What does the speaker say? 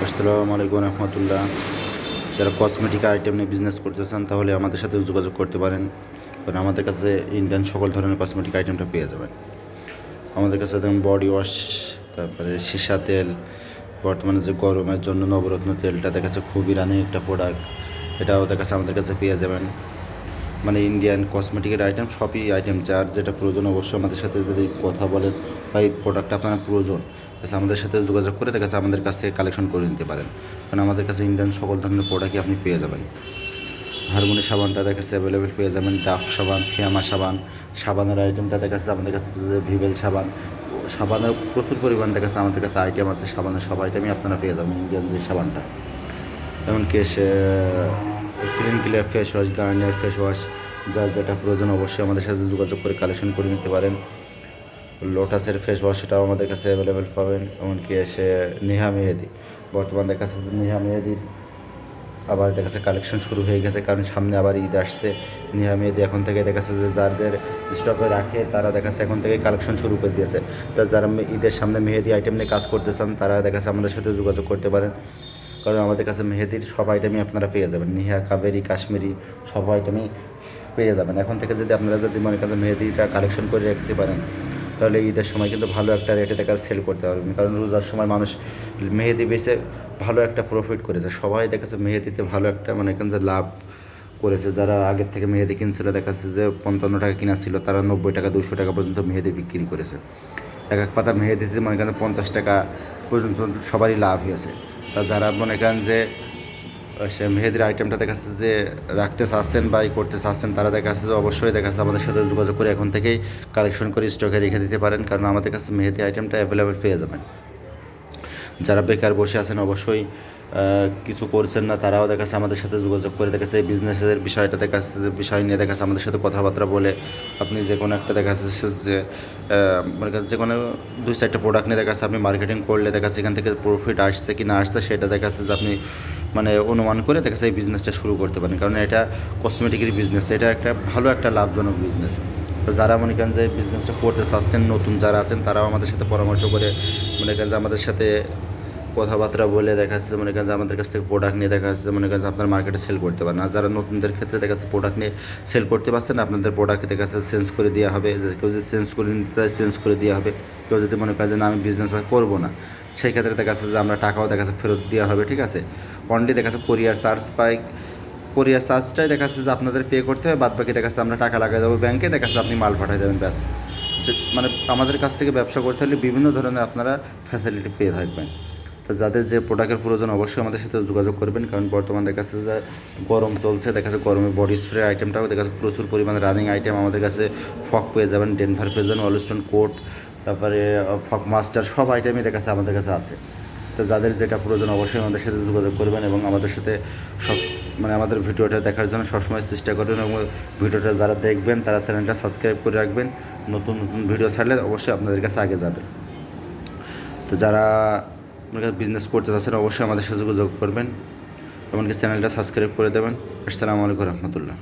আসসালামু আলাইকুম রহমতুল্লাহ। যারা কসমেটিক আইটেম নিয়ে বিজনেস করতে চান তাহলে আমাদের সাথে যোগাযোগ করতে পারেন, কারণ আমাদের কাছে ইন্ডিয়ান সকল ধরনের কসমেটিক আইটেমটা পেয়ে যাবেন। আমাদের কাছে দেখুন বডি ওয়াশ, তারপরে সীসা তেল, বর্তমানে যে গরমের জন্য নবরত্ন তেলটা দেখাচ্ছে খুবই রানিং একটা প্রোডাক্ট, এটাও দেখাচ্ছে আমাদের কাছে পেয়ে যাবেন। মানে ইন্ডিয়ান কসমেটিকের আইটেম সবই আইটেম, যার যেটা প্রয়োজন অবশ্যই আমাদের সাথে যদি কথা বলেন বা এই প্রোডাক্টটা আপনার প্রয়োজন, আমাদের সাথে যোগাযোগ করে দেখাচ্ছে আমাদের কাছ থেকে কালেকশন করে নিতে পারেন, কারণ আমাদের কাছে ইন্ডিয়ান সকল ধরনের প্রোডাক্টই আপনি পেয়ে যাবেন। হারমোনি সাবানটা দেখাচ্ছে অ্যাভেলেবেল পেয়ে যাবেন, ডাফ সাবান, ফিয়ামা সাবান, সাবানের আইটেমটা দেখাচ্ছে আমাদের কাছে ভিভেল সাবান, সাবানের প্রচুর পরিমাণ দেখাচ্ছে আমাদের কাছে আইটেম আছে। সাবানের সব আইটেমই আপনারা পেয়ে যাবেন ইন্ডিয়ান যে সাবানটা, এমনকি clean clear face wash, Garnier face wash, যার যেটা প্রয়োজন অবশ্যই আমাদের সাথে যোগাযোগ করে কালেকশন করে নিতে পারেন। লোটাসের ফেস ওয়াশটাও আমাদের কাছে অ্যাভেলেবেল পাবেন, এমনকি নেহা মেহেদি, বর্তমান দেখা যাচ্ছে নেহা মেহেদির আবার দেখা যাচ্ছে কালেকশন শুরু হয়ে গেছে, কারণ সামনে আবার ঈদ আসছে। নেহা মেহেদি এখন থেকে দেখা যাচ্ছে যে যাদের স্টকে রাখে তারা দেখা যাচ্ছে এখন থেকে কালেকশন শুরু করে দিয়েছে। তা যারা ঈদের সামনে মেহেদি আইটেম নিয়ে কাজ করতে চান তারা দেখা যাচ্ছে আমাদের সাথে যোগাযোগ করতে পারেন, কারণ আমাদের কাছে মেহেদির সব আইটেমই আপনারা পেয়ে যাবেন। নেহা, কাবেরি, কাশ্মীরি সব আইটেমই পেয়ে যাবেন। এখন থেকে যদি আপনারা যদি মনে করেন মেহেদিটা কালেকশন করে রাখতে পারেন তাহলে ঈদের সময় কিন্তু ভালো একটা রেটে দেখা সেল করতে পারবেন, কারণ রোজার সময় মানুষ মেহেদি বেচে ভালো একটা প্রফিট করেছে। সবাই দেখাচ্ছে মেহেদিতে ভালো একটা মানে এখানে যে লাভ করেছে। যারা আগের থেকে মেহেদি কিনছিল দেখাচ্ছে যে 55 টাকা কিনা ছিল, তারা 90 টাকা 200 টাকা পর্যন্ত মেহেদি বিক্রি করেছে। এক এক পাতা মেহেদিতে মনে করেন 50 টাকা পর্যন্ত সবারই লাভ হয়েছে। তা যারা মনে করেন যে সে মেহেদির আইটেমটা দেখাচ্ছে যে রাখতে চাচ্ছেন বা করতে চাচ্ছেন, তারা দেখাচ্ছে যে অবশ্যই দেখাচ্ছে আমাদের সাথে যোগাযোগ করে এখন থেকেই কালেকশন করে স্টকে রেখে দিতে পারেন, কারণ আমাদের কাছে মেহেদি আইটেমটা অ্যাভেলেবেল পেয়ে যাবেন। যারা বেকার বসে আছেন অবশ্যই কিছু করছেন না, তারাও দেখাচ্ছে আমাদের সাথে যোগাযোগ করে দেখাচ্ছে এই বিজনেসের বিষয়টা দেখাচ্ছে যে বিষয় নিয়ে দেখাচ্ছে আমাদের সাথে কথাবার্তা বলে আপনি যে কোনো একটা দেখাচ্ছে যে মানে যে কোনো 2-4টা প্রোডাক্ট নিয়ে দেখাচ্ছে আপনি মার্কেটিং করলে দেখাচ্ছে এখান থেকে প্রফিট আসছে কি না আসছে সেটা দেখাচ্ছে যে আপনি মানে অনুমান করে দেখাচ্ছে এই বিজনেসটা শুরু করতে পারেন, কারণ এটা কসমেটিকের বিজনেস, এটা একটা ভালো একটা লাভজনক বিজনেস। তো যারা মনে করেন যে বিজনেসটা করতে চাচ্ছেন, নতুন যারা আছেন তারাও আমাদের সাথে পরামর্শ করে মনে করেন যে আমাদের সাথে কথাবার্তা বলে দেখা যাচ্ছে মনে করেন যে আমাদের কাছ থেকে প্রোডাক্ট নিয়ে দেখা যাচ্ছে মনে করেন যে আপনার মার্কেটে সেল করতে পারেন। আর যারা নতুনদের ক্ষেত্রে দেখা যাচ্ছে প্রোডাক্ট নিয়ে সেল করতে পারছেন না, আপনাদের প্রোডাক্ট দেখা যাচ্ছে চেঞ্জ করে দেওয়া হবে। কেউ যদি চেঞ্জ করে নিতে চায় চেঞ্জ করে দেওয়া হবে। কেউ যদি মনে করে যে না আমি বিজনেস আর করবো না, সেই ক্ষেত্রে দেখা যাচ্ছে যে আমরা টাকাও দেখা যাচ্ছে ফেরত দেওয়া হবে, ঠিক আছে। অনলি দেখা যাচ্ছে কোরিয়ার চার্জ পাই, কোরিয়ার চার্জটাই দেখা যাচ্ছে যে আপনাদের পে করতে হবে, বাদ বাকি দেখা যাচ্ছে আমরা টাকা লাগাই দেবো ব্যাংকে, দেখা যাচ্ছে আপনি মাল পাঠিয়ে দেবেন, ব্যাস। যে মানে আমাদের কাছ থেকে ব্যবসা করতে হলে বিভিন্ন ধরনের আপনারা ফ্যাসিলিটি পেয়ে থাকবেন। তো যাদের যে প্রোডাক্টের প্রয়োজন অবশ্যই আমাদের সাথে যোগাযোগ করবেন, কারণ বর্তমান দেখা যাচ্ছে যে গরম চলছে, দেখা যাচ্ছে গরমে বডি স্প্রে আইটেমটাও দেখা যাচ্ছে প্রচুর পরিমাণে রানিং আইটেম আমাদের কাছে। ফক পেয়ে যাবেন, ডেনভার পেয়ে যাবেন, অলস্টোন কোট, তারপরে ফক মাস্টার, সব আইটেমই দেখা যাচ্ছে আমাদের কাছে আছে। তো যাদের যেটা প্রয়োজন অবশ্যই আমাদের সাথে যোগাযোগ করবেন এবং আমাদের সাথে সব মানে আমাদের ভিডিওটা দেখার জন্য সবসময় চেষ্টা করবেন, এবং ভিডিওটা যারা দেখবেন তারা চ্যানেলটা সাবস্ক্রাইব করে রাখবেন। নতুন নতুন ভিডিও ছাড়লে অবশ্যই আপনাদের কাছে আগে যাবে। তো যারা বিজনেস করতে চাচ্ছেন অবশ্যই আমাদের সাথে যোগাযোগ করবেন, এমনকি চ্যানেলটা সাবস্ক্রাইব করে দেবেন। আসসালামু আলাইকুম রহমতুল্লাহ।